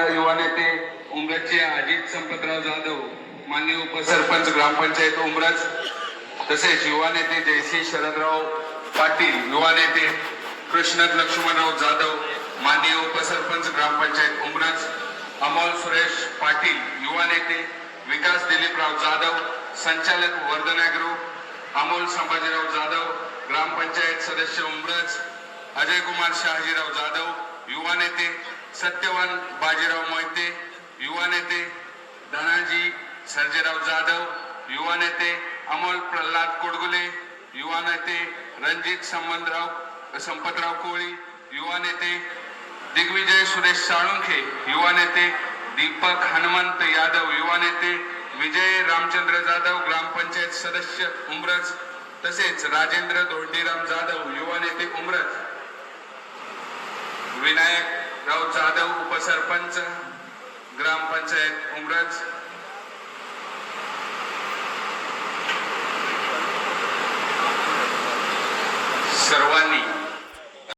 युवा नेते उमरजचे अजित संपतराव जाधव, माननीय उपसरपंच ग्रामपंचायत उमरज, तसेच युवा नेते जयश्री शरदराव पाटील, युवा नेते कृष्ण लक्ष्मणराव जाधव, माननीय उपसरपंच ग्रामपंचायत उमरज, अमोल सुरेश पाटील, युवा नेते विकास दिलीपराव जाधव, संचालक वर्धना ग्रुप, अमोल संभाजीराव जाधव, ग्रामपंचायत सदस्य उमरज, अजय कुमार शहाजीराव जाधव, युवा नेते सत्यवान बाजीराव मोहिते, युवा नेते धनाजी सर्जेराव जाधव, युवा नेते अमोल प्रल्हाद कोडगुले, युवा नेते रणजित संपतराव कोळी, युवा नेते दिग्विजय सुरेश साळुंखे, युवा नेते दीपक हनुमंत यादव, युवा नेते विजय रामचंद्र जाधव, ग्रामपंचायत सदस्य उमरज, तसेच राजेंद्र धोंडीराम जाधव, युवा नेते उमरज, विनायक राव जाधव, उपसरपंच ग्रामपंचायत उमरज, सर्वांनी